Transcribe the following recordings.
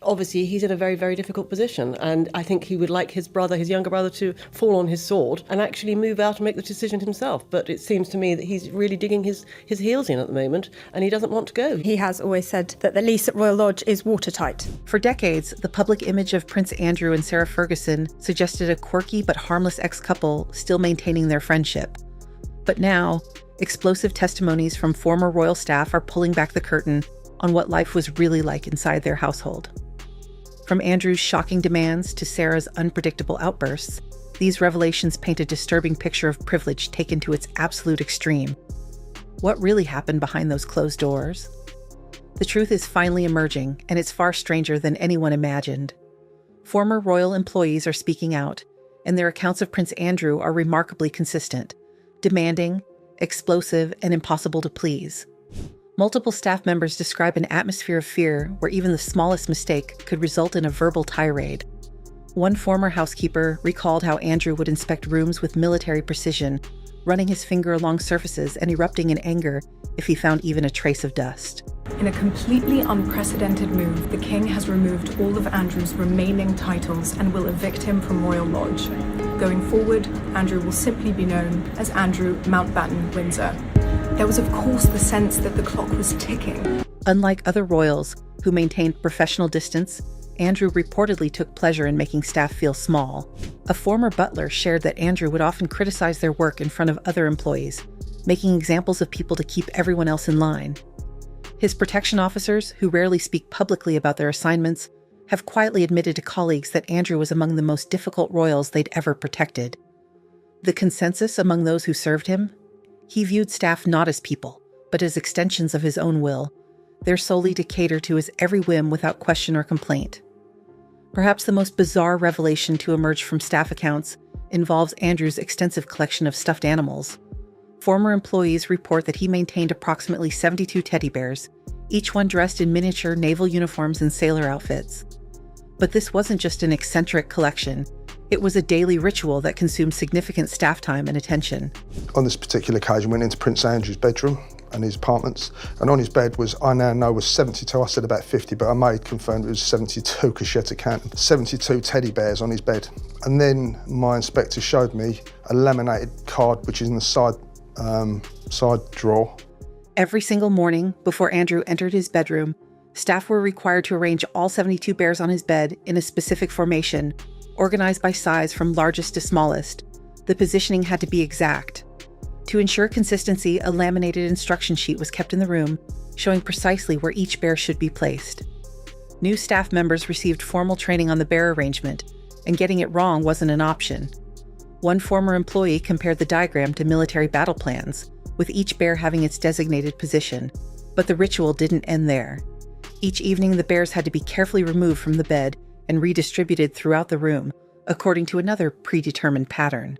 Obviously, he's in a very, very difficult position, and I think he would like his younger brother, to fall on his sword and actually move out and make the decision himself. But it seems to me that he's really digging his heels in at the moment, and he doesn't want to go. He has always said that the lease at Royal Lodge is watertight. For decades, the public image of Prince Andrew and Sarah Ferguson suggested a quirky but harmless ex-couple still maintaining their friendship. But now, explosive testimonies from former royal staff are pulling back the curtain on what life was really like inside their household. From Andrew's shocking demands to Sarah's unpredictable outbursts, these revelations paint a disturbing picture of privilege taken to its absolute extreme. What really happened behind those closed doors? The truth is finally emerging, and it's far stranger than anyone imagined. Former royal employees are speaking out, and their accounts of Prince Andrew are remarkably consistent, demanding, explosive, and impossible to please. Multiple staff members describe an atmosphere of fear where even the smallest mistake could result in a verbal tirade. One former housekeeper recalled how Andrew would inspect rooms with military precision, running his finger along surfaces and erupting in anger if he found even a trace of dust. In a completely unprecedented move, the King has removed all of Andrew's remaining titles and will evict him from Royal Lodge. Going forward, Andrew will simply be known as Andrew Mountbatten Windsor. There was, of course, the sense that the clock was ticking. Unlike other royals who maintained professional distance, Andrew reportedly took pleasure in making staff feel small. A former butler shared that Andrew would often criticize their work in front of other employees, making examples of people to keep everyone else in line. His protection officers, who rarely speak publicly about their assignments, have quietly admitted to colleagues that Andrew was among the most difficult royals they'd ever protected. The consensus among those who served him? He viewed staff not as people, but as extensions of his own will, there solely to cater to his every whim without question or complaint. Perhaps the most bizarre revelation to emerge from staff accounts involves Andrew's extensive collection of stuffed animals. Former employees report that he maintained approximately 72 teddy bears, each one dressed in miniature naval uniforms and sailor outfits. But this wasn't just an eccentric collection. It was a daily ritual that consumed significant staff time and attention. On this particular occasion, went into Prince Andrew's bedroom and his apartments, and on his bed was, I now know was 72, I said about 50, but our maid confirmed it was 72 because she had to count them. 72 teddy bears on his bed. And then my inspector showed me a laminated card which is in the side drawer. Every single morning before Andrew entered his bedroom, staff were required to arrange all 72 bears on his bed in a specific formation, organized by size from largest to smallest. The positioning had to be exact. To ensure consistency, a laminated instruction sheet was kept in the room, showing precisely where each bear should be placed. New staff members received formal training on the bear arrangement, and getting it wrong wasn't an option. One former employee compared the diagram to military battle plans, with each bear having its designated position. But the ritual didn't end there. Each evening, the bears had to be carefully removed from the bed and redistributed throughout the room, according to another predetermined pattern.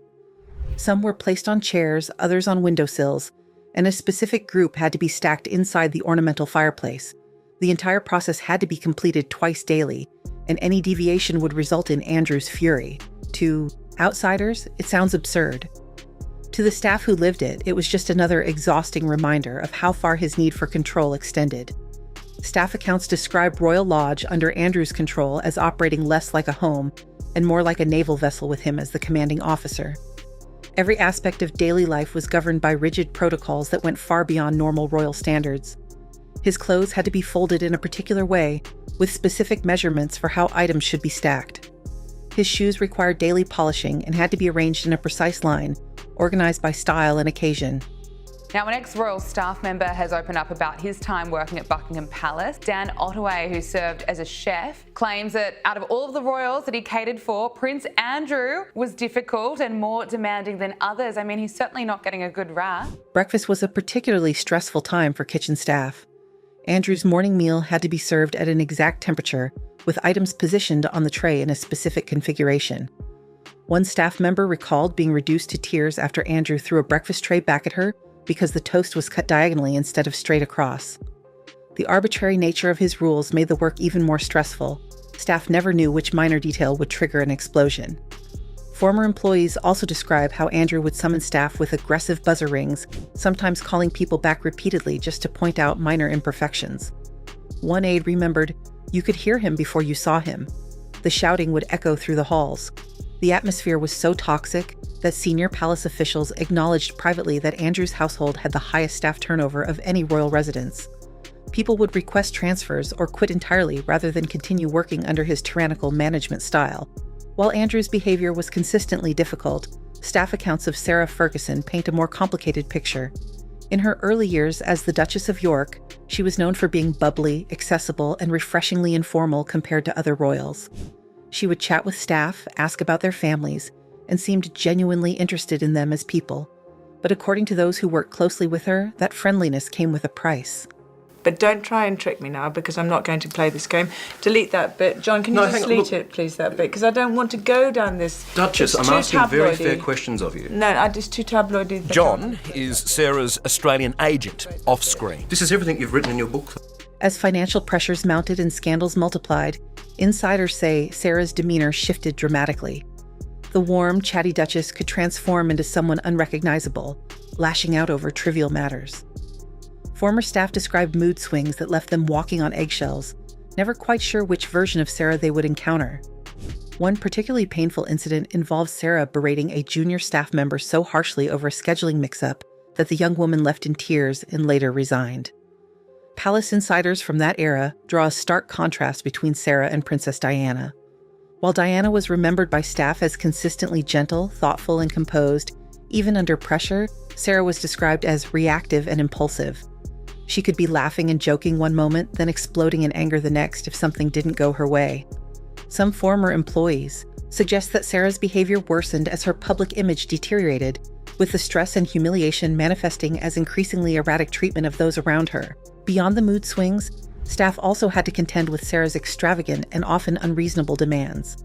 Some were placed on chairs, others on windowsills, and a specific group had to be stacked inside the ornamental fireplace. The entire process had to be completed twice daily, and any deviation would result in Andrew's fury. To outsiders, it sounds absurd. To the staff who lived it, it was just another exhausting reminder of how far his need for control extended. Staff accounts describe Royal Lodge under Andrew's control as operating less like a home and more like a naval vessel with him as the commanding officer. Every aspect of daily life was governed by rigid protocols that went far beyond normal royal standards. His clothes had to be folded in a particular way, with specific measurements for how items should be stacked. His shoes required daily polishing and had to be arranged in a precise line, organized by style and occasion. Now, an ex-royal staff member has opened up about his time working at Buckingham Palace. Dan Ottaway, who served as a chef, claims that out of all of the royals that he catered for, Prince Andrew was difficult and more demanding than others. I mean, he's certainly not getting a good rap. Breakfast was a particularly stressful time for kitchen staff. Andrew's morning meal had to be served at an exact temperature, with items positioned on the tray in a specific configuration. One staff member recalled being reduced to tears after Andrew threw a breakfast tray back at her because the toast was cut diagonally instead of straight across. The arbitrary nature of his rules made the work even more stressful. Staff never knew which minor detail would trigger an explosion. Former employees also describe how Andrew would summon staff with aggressive buzzer rings, sometimes calling people back repeatedly just to point out minor imperfections. One aide remembered You could hear him before you saw him. The shouting would echo through the halls. The atmosphere was so toxic that senior palace officials acknowledged privately that Andrew's household had the highest staff turnover of any royal residence. People would request transfers or quit entirely rather than continue working under his tyrannical management style. While Andrew's behavior was consistently difficult, staff accounts of Sarah Ferguson paint a more complicated picture. In her early years as the Duchess of York, she was known for being bubbly, accessible, and refreshingly informal compared to other royals. She would chat with staff, ask about their families, and seemed genuinely interested in them as people. But according to those who worked closely with her, that friendliness came with a price. But don't try and trick me now, because I'm not going to play this game. Delete that bit. John, can you delete it, please, that bit? Because I don't want to go down this... Duchess, I'm asking very fair questions of you. No, it's too tabloidy. John is Sarah's Australian agent, off-screen. This is everything you've written in your book. As financial pressures mounted and scandals multiplied, insiders say Sarah's demeanor shifted dramatically. The warm, chatty Duchess could transform into someone unrecognizable, lashing out over trivial matters. Former staff described mood swings that left them walking on eggshells, never quite sure which version of Sarah they would encounter. One particularly painful incident involved Sarah berating a junior staff member so harshly over a scheduling mix-up that the young woman left in tears and later resigned. Palace insiders from that era draw a stark contrast between Sarah and Princess Diana. While Diana was remembered by staff as consistently gentle, thoughtful, and composed, even under pressure, Sarah was described as reactive and impulsive. She could be laughing and joking one moment, then exploding in anger the next if something didn't go her way. Some former employees suggest that Sarah's behavior worsened as her public image deteriorated, with the stress and humiliation manifesting as increasingly erratic treatment of those around her. Beyond the mood swings, staff also had to contend with Sarah's extravagant and often unreasonable demands.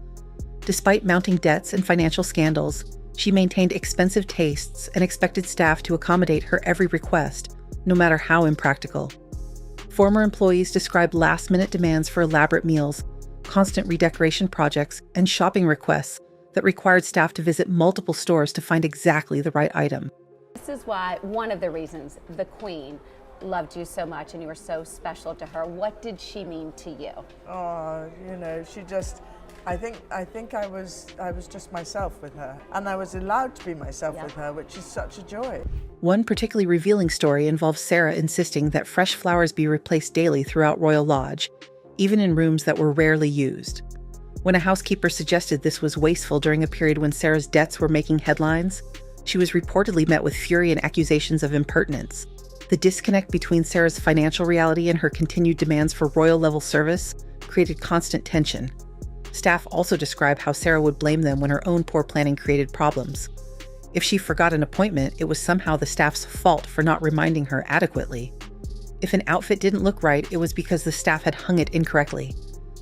Despite mounting debts and financial scandals, she maintained expensive tastes and expected staff to accommodate her every request, no matter how impractical. Former employees described last-minute demands for elaborate meals, constant redecoration projects, and shopping requests that required staff to visit multiple stores to find exactly the right item. This is why one of the reasons the Queen loved you so much and you were so special to her. What did she mean to you? Oh, she just... I think I was just myself with her, and I was allowed to be myself with her, which is such a joy. One particularly revealing story involves Sarah insisting that fresh flowers be replaced daily throughout Royal Lodge, even in rooms that were rarely used. When a housekeeper suggested this was wasteful during a period when Sarah's debts were making headlines, she was reportedly met with fury and accusations of impertinence. The disconnect between Sarah's financial reality and her continued demands for royal-level service created constant tension. Staff also describe how Sarah would blame them when her own poor planning created problems. If she forgot an appointment, it was somehow the staff's fault for not reminding her adequately. If an outfit didn't look right, it was because the staff had hung it incorrectly.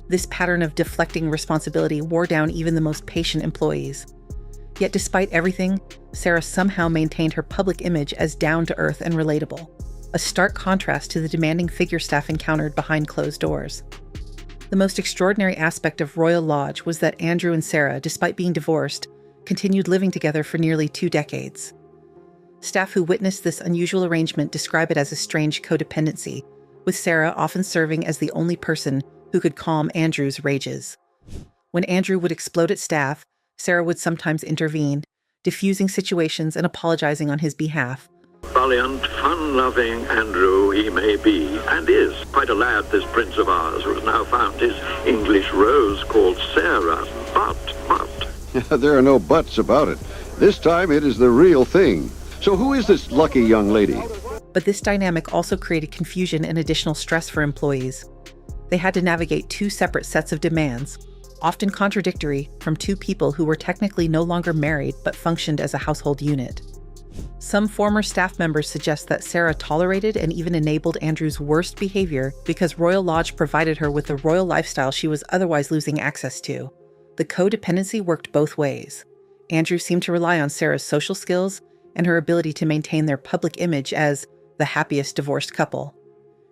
This pattern of deflecting responsibility wore down even the most patient employees. Yet despite everything, Sarah somehow maintained her public image as down-to-earth and relatable, a stark contrast to the demanding figure staff encountered behind closed doors. The most extraordinary aspect of Royal Lodge was that Andrew and Sarah, despite being divorced, continued living together for nearly 2 decades. Staff who witnessed this unusual arrangement describe it as a strange codependency, with Sarah often serving as the only person who could calm Andrew's rages. When Andrew would explode at staff, Sarah would sometimes intervene, diffusing situations and apologizing on his behalf. Valiant, fun-loving Andrew he may be, and is. Quite a lad, this prince of ours, who has now found his English rose called Sarah. But... There are no buts about it. This time it is the real thing. So who is this lucky young lady? But this dynamic also created confusion and additional stress for employees. They had to navigate 2 separate sets of demands, often contradictory, from 2 people who were technically no longer married but functioned as a household unit. Some former staff members suggest that Sarah tolerated and even enabled Andrew's worst behavior because Royal Lodge provided her with the royal lifestyle she was otherwise losing access to. The codependency worked both ways. Andrew seemed to rely on Sarah's social skills and her ability to maintain their public image as the happiest divorced couple.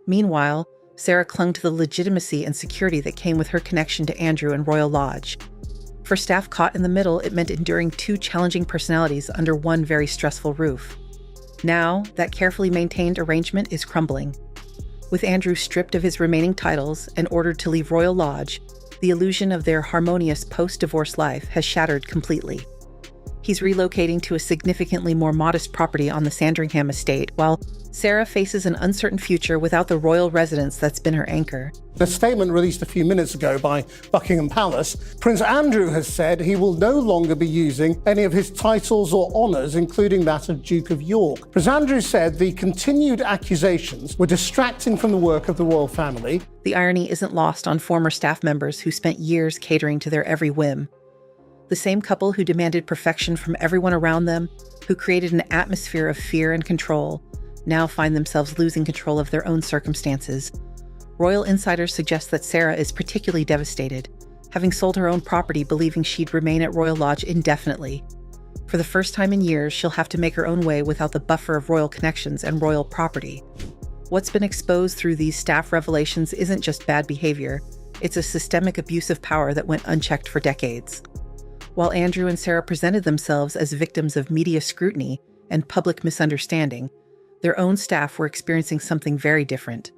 Meanwhile, Sarah clung to the legitimacy and security that came with her connection to Andrew and Royal Lodge. For staff caught in the middle, it meant enduring 2 challenging personalities under one very stressful roof. Now, that carefully maintained arrangement is crumbling. With Andrew stripped of his remaining titles and ordered to leave Royal Lodge, the illusion of their harmonious post-divorce life has shattered completely. He's relocating to a significantly more modest property on the Sandringham estate, while Sarah faces an uncertain future without the royal residence that's been her anchor. In a statement released a few minutes ago by Buckingham Palace, Prince Andrew has said he will no longer be using any of his titles or honours, including that of Duke of York. Prince Andrew said the continued accusations were distracting from the work of the royal family. The irony isn't lost on former staff members who spent years catering to their every whim. The same couple who demanded perfection from everyone around them, who created an atmosphere of fear and control, now find themselves losing control of their own circumstances. Royal insiders suggest that Sarah is particularly devastated, having sold her own property believing she'd remain at Royal Lodge indefinitely. For the first time in years, she'll have to make her own way without the buffer of royal connections and royal property. What's been exposed through these staff revelations isn't just bad behavior, it's a systemic abuse of power that went unchecked for decades. While Andrew and Sarah presented themselves as victims of media scrutiny and public misunderstanding, their own staff were experiencing something very different: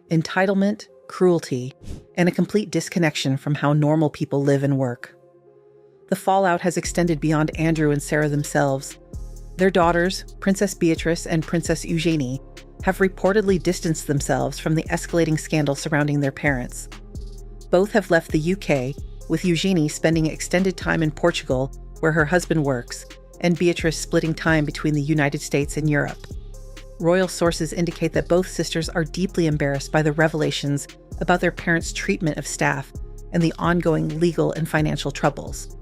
entitlement, cruelty, and a complete disconnection from how normal people live and work. The fallout has extended beyond Andrew and Sarah themselves. Their daughters, Princess Beatrice and Princess Eugenie, have reportedly distanced themselves from the escalating scandal surrounding their parents. Both have left the UK, with Eugenie spending extended time in Portugal, where her husband works, and Beatrice splitting time between the United States and Europe. Royal sources indicate that both sisters are deeply embarrassed by the revelations about their parents' treatment of staff and the ongoing legal and financial troubles.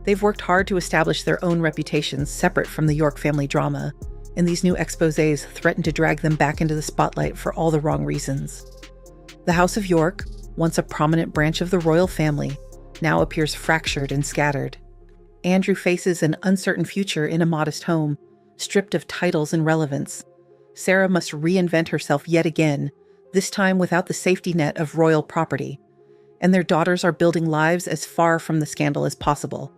They've worked hard to establish their own reputations separate from the York family drama, and these new exposés threaten to drag them back into the spotlight for all the wrong reasons. The House of York, once a prominent branch of the royal family, now appears fractured and scattered. Andrew faces an uncertain future in a modest home, stripped of titles and relevance. Sarah must reinvent herself yet again, this time without the safety net of royal property. And their daughters are building lives as far from the scandal as possible.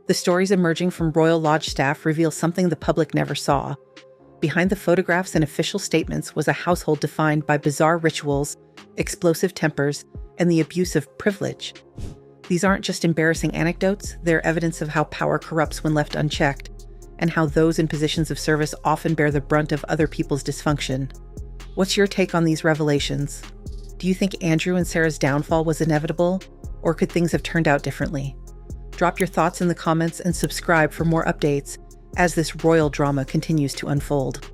The stories emerging from Royal Lodge staff reveal something the public never saw. Behind the photographs and official statements was a household defined by bizarre rituals, explosive tempers, and the abuse of privilege. These aren't just embarrassing anecdotes, they're evidence of how power corrupts when left unchecked, and how those in positions of service often bear the brunt of other people's dysfunction. What's your take on these revelations? Do you think Andrew and Sarah's downfall was inevitable, or could things have turned out differently? Drop your thoughts in the comments and subscribe for more updates as this royal drama continues to unfold.